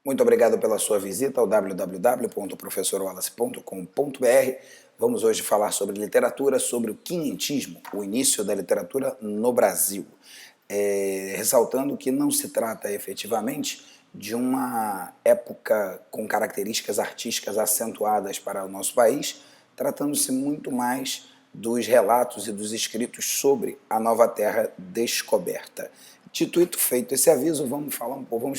Muito obrigado pela sua visita ao www.professorwallace.com.br. Vamos hoje falar sobre literatura, sobre o quinhentismo, o início da literatura no Brasil. Ressaltando que não se trata efetivamente de uma época com características artísticas acentuadas para o nosso país, tratando-se muito mais dos relatos e dos escritos sobre a nova terra descoberta. Dito e feito esse aviso, vamos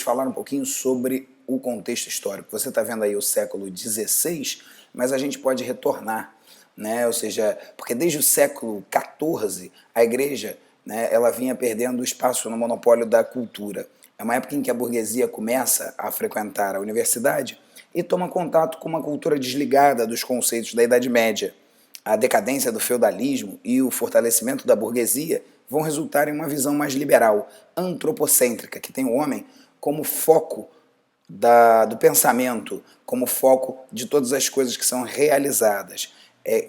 falar um pouquinho sobre o contexto histórico. Você está vendo aí o século XVI, mas a gente pode retornar, né? Ou seja, porque desde o século XIV a igreja, né, ela vinha perdendo espaço no monopólio da cultura. É uma época em que a burguesia começa a frequentar a universidade e toma contato com uma cultura desligada dos conceitos da Idade Média. A decadência do feudalismo e o fortalecimento da burguesia vão resultar em uma visão mais liberal, antropocêntrica, que tem o homem como foco do pensamento, como foco de todas as coisas que são realizadas.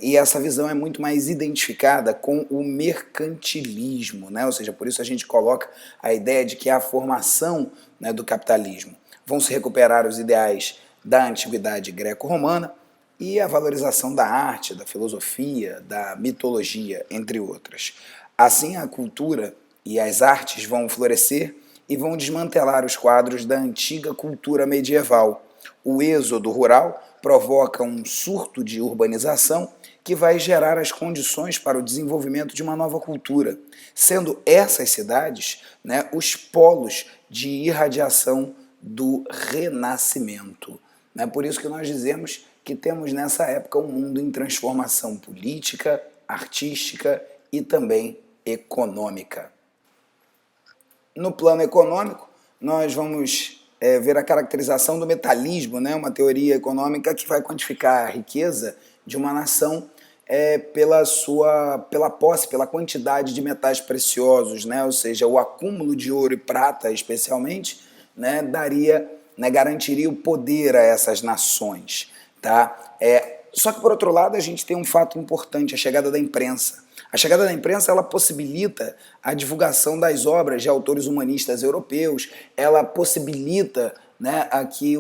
E essa visão é muito mais identificada com o mercantilismo, né? Ou seja, por isso a gente coloca a ideia de que é a formação, né, do capitalismo. Vão se recuperar os ideais da antiguidade greco-romana e a valorização da arte, da filosofia, da mitologia, entre outras. Assim, a cultura e as artes vão florescer e vão desmantelar os quadros da antiga cultura medieval. O êxodo rural provoca um surto de urbanização que vai gerar as condições para o desenvolvimento de uma nova cultura, sendo essas cidades, né, os polos de irradiação do Renascimento. É por isso que nós dizemos que temos nessa época um mundo em transformação política, artística e também econômica. No plano econômico, nós vamos ver a caracterização do metalismo, né? Uma teoria econômica que vai quantificar a riqueza de uma nação pela posse, pela quantidade de metais preciosos, né? Ou seja, o acúmulo de ouro e prata, especialmente, né, garantiria o poder a essas nações. Tá? Só que, por outro lado, a gente tem um fato importante, a chegada da imprensa. A chegada da imprensa, ela possibilita a divulgação das obras de autores humanistas europeus, ela possibilita, né, a que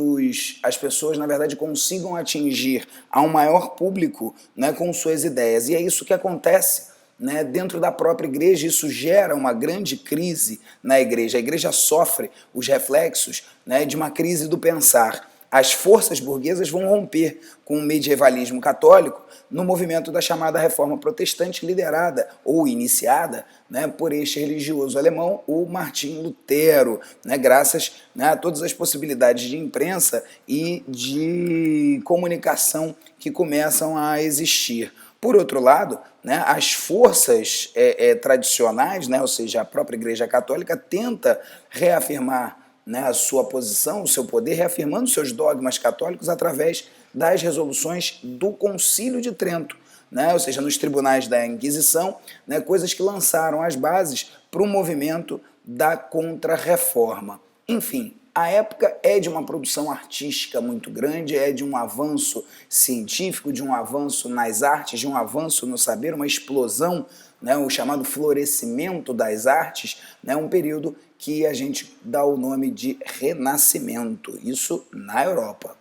as pessoas, na verdade, consigam atingir a um maior público, né, com suas ideias. E é isso que acontece, né, dentro da própria igreja. Isso gera uma grande crise na igreja. A igreja sofre os reflexos, né, de uma crise do pensar. As forças burguesas vão romper com o medievalismo católico no movimento da chamada Reforma Protestante, liderada ou iniciada, né, por este religioso alemão, o Martim Lutero, né, graças, né, a todas as possibilidades de imprensa e de comunicação que começam a existir. Por outro lado, né, as forças tradicionais, né, ou seja, a própria Igreja Católica tenta reafirmar, né, a sua posição, o seu poder, reafirmando seus dogmas católicos através das resoluções do Concílio de Trento, né, ou seja, nos tribunais da Inquisição, né, coisas que lançaram as bases para o movimento da Contra-Reforma. Enfim, a época é de uma produção artística muito grande, é de um avanço científico, de um avanço nas artes, de um avanço no saber, uma explosão, né, o chamado florescimento das artes, né, um período que a gente dá o nome de Renascimento, isso na Europa.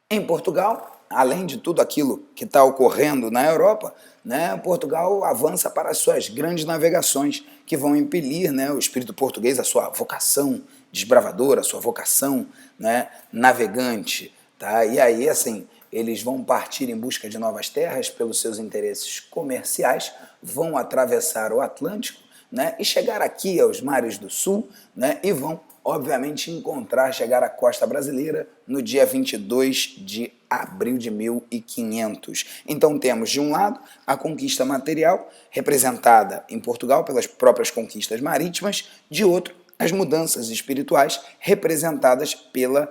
Em Portugal, além de tudo aquilo que está ocorrendo na Europa, né, Portugal avança para as suas grandes navegações, que vão impelir, né, o espírito português, a sua vocação desbravadora, a sua vocação, né, navegante. Tá? E aí, assim, eles vão partir em busca de novas terras pelos seus interesses comerciais, vão atravessar o Atlântico, né, e chegar aqui aos mares do sul, né, e vão, obviamente, chegar à costa brasileira no dia 22 de abril de 1500. Então temos, de um lado, a conquista material, representada em Portugal pelas próprias conquistas marítimas, de outro, as mudanças espirituais, representadas pela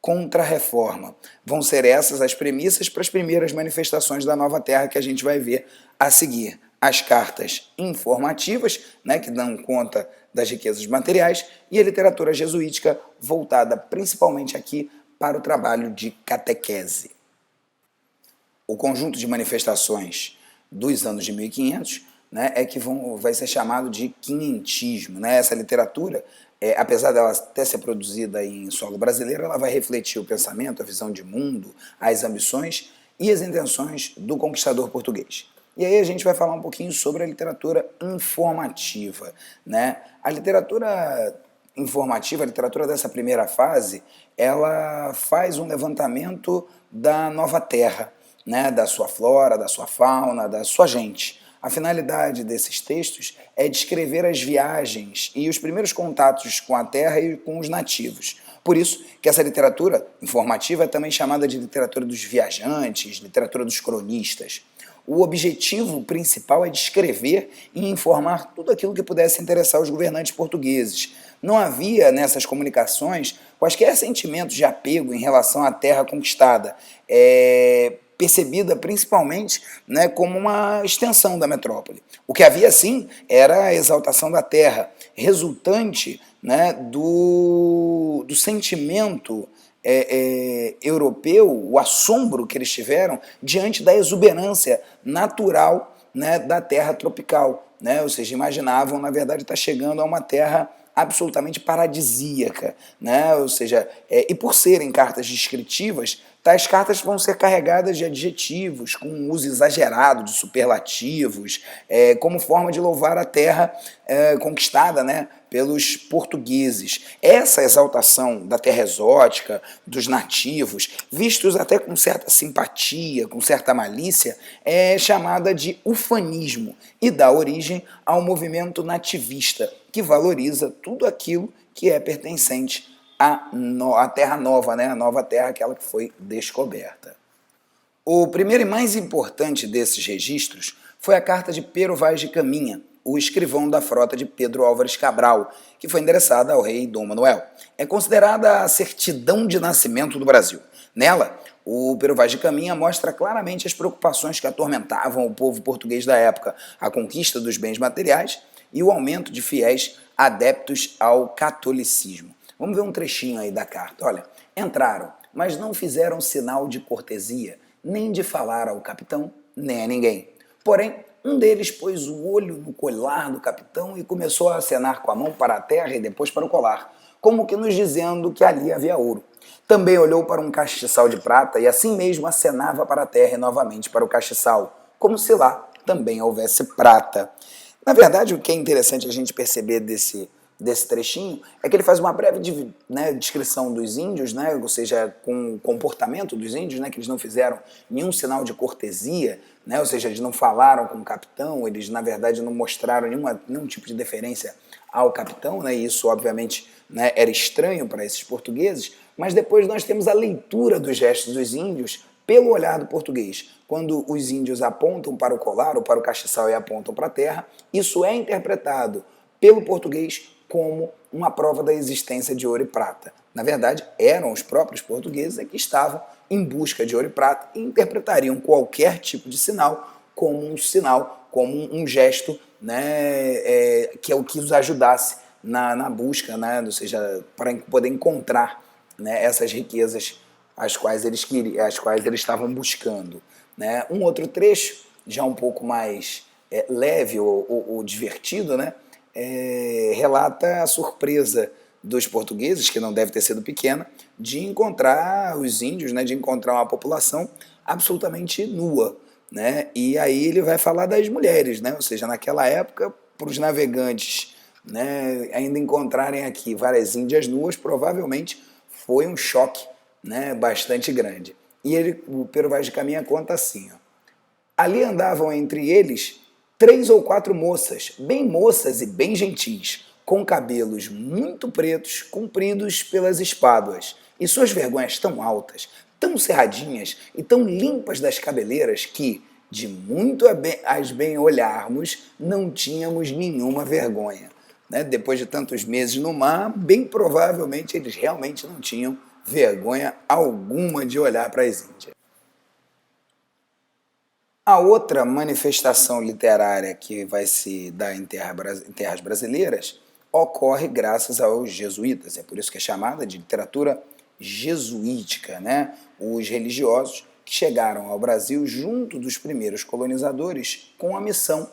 Contra-Reforma. Vão ser essas as premissas para as primeiras manifestações da nova terra que a gente vai ver a seguir. As cartas informativas, né, que dão conta das riquezas materiais, e a literatura jesuítica, voltada principalmente aqui para o trabalho de catequese. O conjunto de manifestações dos anos de 1500, né, é que vai ser chamado de quinhentismo. Né? Essa literatura, apesar dela até ser produzida em solo brasileiro, ela vai refletir o pensamento, a visão de mundo, as ambições e as intenções do conquistador português. E aí a gente vai falar um pouquinho sobre a literatura informativa. Né? A literatura informativa, a literatura dessa primeira fase, ela faz um levantamento da nova terra, né? Da sua flora, da sua fauna, da sua gente. A finalidade desses textos é descrever as viagens e os primeiros contatos com a terra e com os nativos. Por isso que essa literatura informativa é também chamada de literatura dos viajantes, literatura dos cronistas. O objetivo principal é descrever e informar tudo aquilo que pudesse interessar os governantes portugueses. Não havia nessas comunicações quaisquer sentimentos de apego em relação à terra conquistada, percebida principalmente, né, como uma extensão da metrópole. O que havia, sim, era a exaltação da terra, resultante, né, do sentimento europeu, o assombro que eles tiveram diante da exuberância natural, né, da terra tropical. Né? Ou seja, imaginavam, na verdade, estar chegando a uma terra absolutamente paradisíaca, né? Ou seja, e por serem cartas descritivas, tais cartas vão ser carregadas de adjetivos, com um uso exagerado de superlativos, como forma de louvar a terra conquistada, né, pelos portugueses. Essa exaltação da terra exótica, dos nativos, vistos até com certa simpatia, com certa malícia, é chamada de ufanismo e dá origem ao movimento nativista, que valoriza tudo aquilo que é pertencente à terra nova, né? A nova terra, aquela que foi descoberta. O primeiro e mais importante desses registros foi a carta de Pero Vaz de Caminha, o escrivão da frota de Pedro Álvares Cabral, que foi endereçada ao rei Dom Manuel. É considerada a certidão de nascimento do Brasil. Nela, o Pero Vaz de Caminha mostra claramente as preocupações que atormentavam o povo português da época, a conquista dos bens materiais e o aumento de fiéis adeptos ao catolicismo. Vamos ver um trechinho aí da carta. Olha, entraram, mas não fizeram sinal de cortesia, nem de falar ao capitão, nem a ninguém. Porém, um deles pôs o olho no colar do capitão e começou a acenar com a mão para a terra e depois para o colar, como que nos dizendo que ali havia ouro. Também olhou para um castiçal de prata e assim mesmo acenava para a terra e novamente para o castiçal, como se lá também houvesse prata. Na verdade, o que é interessante a gente perceber desse trechinho é que ele faz uma breve, né, descrição dos índios, né, ou seja, com o comportamento dos índios, né, que eles não fizeram nenhum sinal de cortesia, né, ou seja, eles não falaram com o capitão, eles na verdade não mostraram nenhum tipo de deferência ao capitão, né, e isso obviamente, né, era estranho para esses portugueses, mas depois nós temos a leitura dos gestos dos índios pelo olhar do português. Quando os índios apontam para o colar ou para o castiçal e apontam para a terra, isso é interpretado pelo português como uma prova da existência de ouro e prata. Na verdade, eram os próprios portugueses que estavam em busca de ouro e prata e interpretariam qualquer tipo de sinal, como um gesto, né, que é o que os ajudasse na busca, né, ou seja, para poder encontrar, né, essas riquezas as quais eles estavam buscando. Né? Um outro trecho, já um pouco mais leve ou divertido, né? Relata a surpresa dos portugueses, que não deve ter sido pequena, de encontrar os índios, né? De encontrar uma população absolutamente nua. Né? E aí ele vai falar das mulheres, né? Ou seja, naquela época, para os navegantes, né, ainda encontrarem aqui várias índias nuas, provavelmente foi um choque, né, bastante grande. E o Pero Vaz de Caminha conta assim, ó. Ali andavam entre eles 3 ou 4 moças, bem moças e bem gentis, com cabelos muito pretos, compridos pelas espáduas, e suas vergonhas tão altas, tão cerradinhas e tão limpas das cabeleiras que, de muito as bem olharmos, não tínhamos nenhuma vergonha. Né? Depois de tantos meses no mar, bem provavelmente eles realmente não tinham vergonha alguma de olhar para as Índias. A outra manifestação literária que vai se dar em terras brasileiras ocorre graças aos jesuítas, é por isso que é chamada de literatura jesuítica, né? Os religiosos que chegaram ao Brasil junto dos primeiros colonizadores com a missão,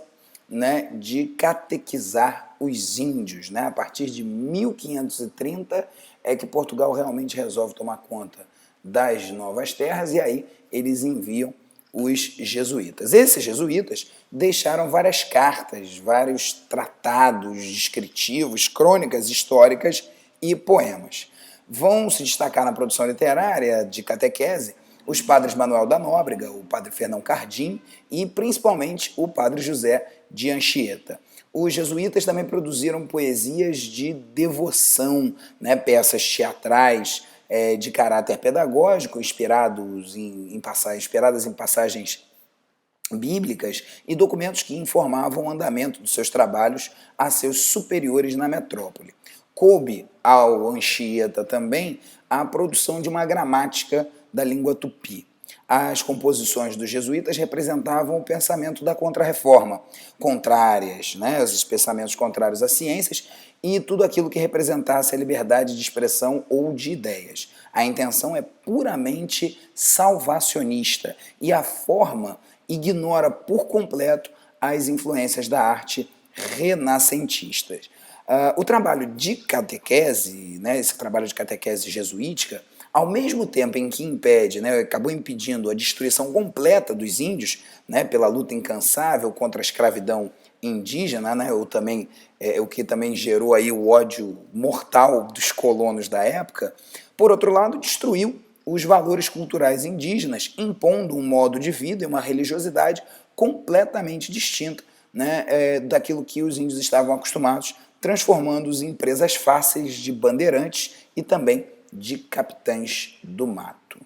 né, de catequizar os índios, né? A partir de 1530 é que Portugal realmente resolve tomar conta das novas terras e aí eles enviam os jesuítas. Esses jesuítas deixaram várias cartas, vários tratados descritivos, crônicas históricas e poemas. Vão se destacar na produção literária de catequese os padres Manuel da Nóbrega, o padre Fernão Cardim e principalmente o padre José de Anchieta. Os jesuítas também produziram poesias de devoção, né, peças teatrais de caráter pedagógico, inspiradas em passagens bíblicas e documentos que informavam o andamento dos seus trabalhos a seus superiores na metrópole. Coube ao Anchieta também a produção de uma gramática da língua tupi. As composições dos jesuítas representavam o pensamento da Contra-Reforma, contrárias, né, os pensamentos contrários às ciências e tudo aquilo que representasse a liberdade de expressão ou de ideias. A intenção é puramente salvacionista e a forma ignora por completo as influências da arte renascentistas. O trabalho de catequese, né, esse trabalho de catequese jesuítica, ao mesmo tempo em que impede, né, acabou impedindo a destruição completa dos índios, né, pela luta incansável contra a escravidão indígena, né, o que também gerou aí o ódio mortal dos colonos da época, por outro lado, destruiu os valores culturais indígenas, impondo um modo de vida e uma religiosidade completamente distinta, né, daquilo que os índios estavam acostumados, transformando-os em presas fáceis de bandeirantes e também de capitães do mato.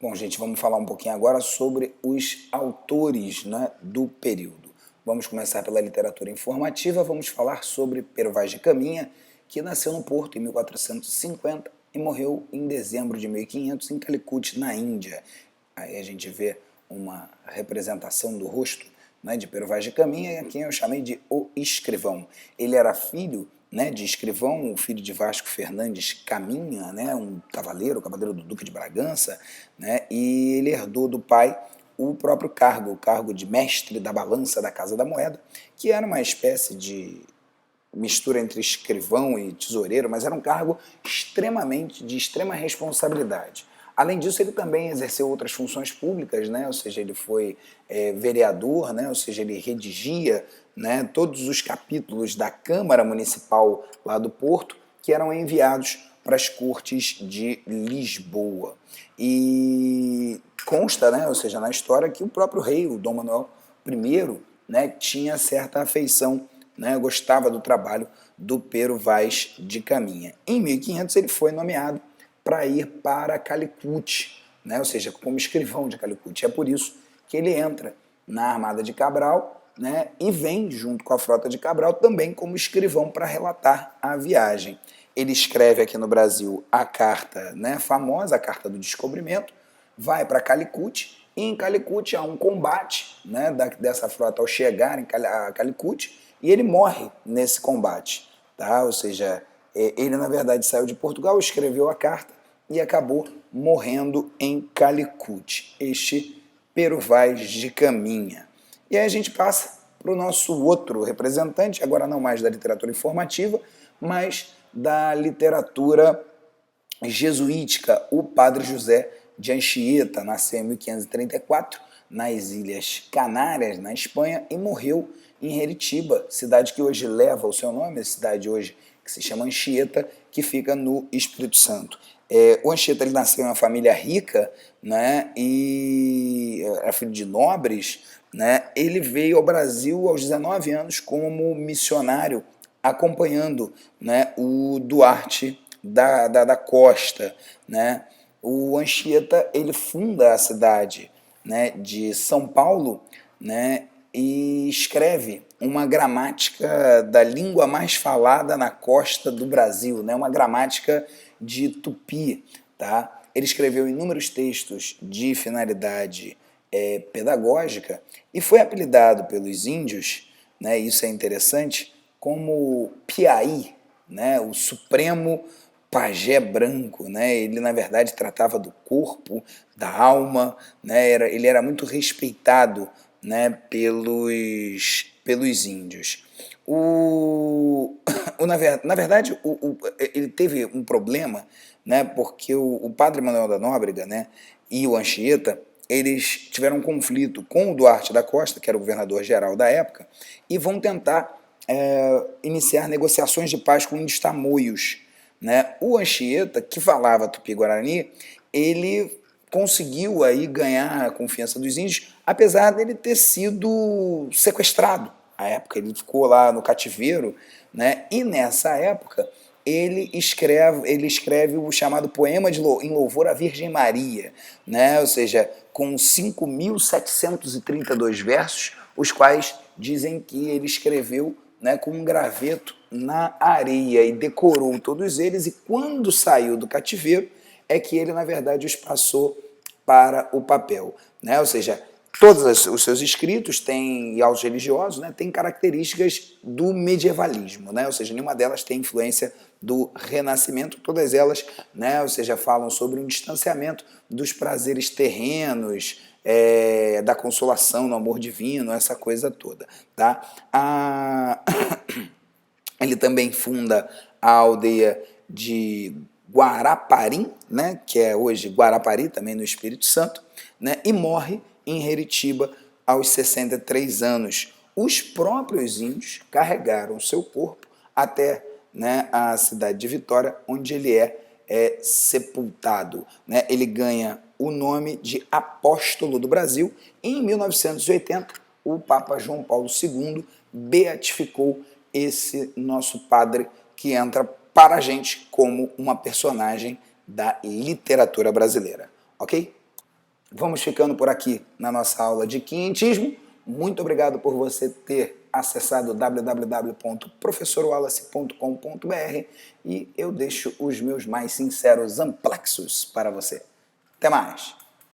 Bom, gente, vamos falar um pouquinho agora sobre os autores, né, do período. Vamos começar pela literatura informativa, vamos falar sobre Pero Vaz de Caminha, que nasceu no Porto em 1450 e morreu em dezembro de 1500 em Calicut, na Índia. Aí a gente vê uma representação do rosto, né, de Pero Vaz de Caminha, a quem eu chamei de O Escrivão. Ele era filho, né, de escrivão, o filho de Vasco Fernandes Caminha, né, um cavaleiro do Duque de Bragança, né, e ele herdou do pai o próprio cargo, o cargo de mestre da balança da Casa da Moeda, que era uma espécie de mistura entre escrivão e tesoureiro, mas era um cargo de extrema responsabilidade. Além disso, ele também exerceu outras funções públicas, né? Ou seja, ele foi vereador, né? Ou seja, ele redigia, né, todos os capítulos da Câmara Municipal lá do Porto, que eram enviados para as cortes de Lisboa. E consta, né, ou seja, na história, que o próprio rei, o Dom Manuel I, né, tinha certa afeição, né, gostava do trabalho do Pero Vaz de Caminha. Em 1500 ele foi nomeado para ir para Calicut, né, ou seja, como escrivão de Calicut. É por isso que ele entra na Armada de Cabral, né, e vem junto com a frota de Cabral também como escrivão para relatar a viagem. Ele escreve aqui no Brasil a carta, né, famosa, a Carta do Descobrimento, vai para Calicut, e em Calicut há um combate, né, dessa frota ao chegar a Calicut, e ele morre nesse combate. Tá? Ou seja, ele na verdade saiu de Portugal, escreveu a carta e acabou morrendo em Calicut, este Pero Vaz de Caminha. E aí a gente passa para o nosso outro representante, agora não mais da literatura informativa, mas da literatura jesuítica, o padre José de Anchieta. Nasceu em 1534 nas Ilhas Canárias, na Espanha, e morreu em Heritiba, cidade que hoje leva o seu nome, a cidade hoje que se chama Anchieta, que fica no Espírito Santo. O Anchieta, ele nasceu em uma família rica, né, e era filho de nobres, né. Ele veio ao Brasil aos 19 anos como missionário, acompanhando, né, o Duarte da Costa, né. O Anchieta, ele funda a cidade, né, de São Paulo, né, e escreve uma gramática da língua mais falada na costa do Brasil, né, uma gramática de tupi. Tá? Ele escreveu inúmeros textos de finalidade pedagógica e foi apelidado pelos índios, né, isso é interessante, como Piaí, né, o supremo pajé branco, né? Ele na verdade tratava do corpo, da alma, né? Ele era muito respeitado, né, pelos pelos índios. Na verdade, ele teve um problema, né, porque o padre Manuel da Nóbrega, né, e o Anchieta, eles tiveram um conflito com o Duarte da Costa, que era o governador-geral da época, e vão tentar iniciar negociações de paz com índios tamoios, né? O Anchieta, que falava Tupi-Guarani, ele conseguiu aí ganhar a confiança dos índios, apesar dele ter sido sequestrado. À época ele ficou lá no cativeiro, né? E nessa época ele escreve o chamado Poema em Louvor à Virgem Maria, né? Ou seja, com 5.732 versos, os quais dizem que ele escreveu, né, com um graveto na areia e decorou todos eles, e quando saiu do cativeiro é que ele, na verdade, os passou para o papel, né? Ou seja, todos os seus escritos têm, e aos religiosos, né, têm características do medievalismo, né? Ou seja, nenhuma delas tem influência do Renascimento, todas elas, né, ou seja, falam sobre um distanciamento dos prazeres terrenos, da consolação no amor divino, essa coisa toda, tá? Ele também funda a aldeia de Guaraparim, né, que é hoje Guarapari, também no Espírito Santo, né, e morre em Heritiba aos 63 anos. Os próprios índios carregaram seu corpo até, né, a cidade de Vitória, onde ele é sepultado, né? Ele ganha o nome de Apóstolo do Brasil. Em 1980, o Papa João Paulo II beatificou esse nosso padre, que entra para a gente como uma personagem da literatura brasileira, ok? Vamos ficando por aqui na nossa aula de quinhentismo. Muito obrigado por você ter acessado www.professorwallace.com.br e eu deixo os meus mais sinceros amplexos para você. Até mais!